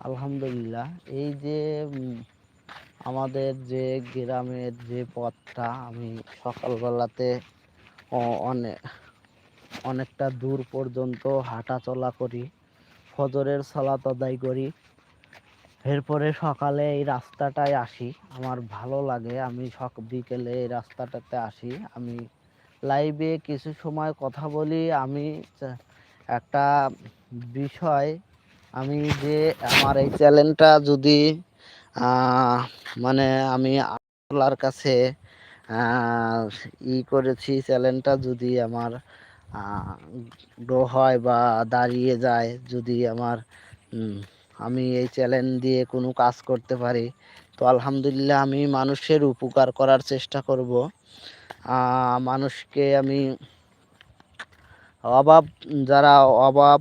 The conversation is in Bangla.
আলহামদুলিল্লাহ। এই যে আমাদের যে গ্রামের যে পথটা আমি সকালবেলাতে অনেক অনেকটা দূর পর্যন্ত হাঁটা চলা করি, ফজরের সালাত আদায় করি, এরপরে সকালে এই রাস্তাটায় আসি। আমার ভালো লাগে, আমি বিকেলে এই রাস্তাটাতে আসি, আমি লাইভে কিছু সময় কথা বলি। আমি একটা বিষয়, আমি যে আমার এই চ্যানেলটা যদি মানে আমি আল্লাহর কাছে করেছি, চ্যানেলটা যদি আমার গ্রো হয় বা দাঁড়িয়ে যায়, যদি আমার আমি এই চ্যানেল দিয়ে কোনো কাজ করতে পারি, তো আলহামদুলিল্লাহ আমি মানুষের উপকার করার চেষ্টা করব। মানুষকে আমি যারা অভাব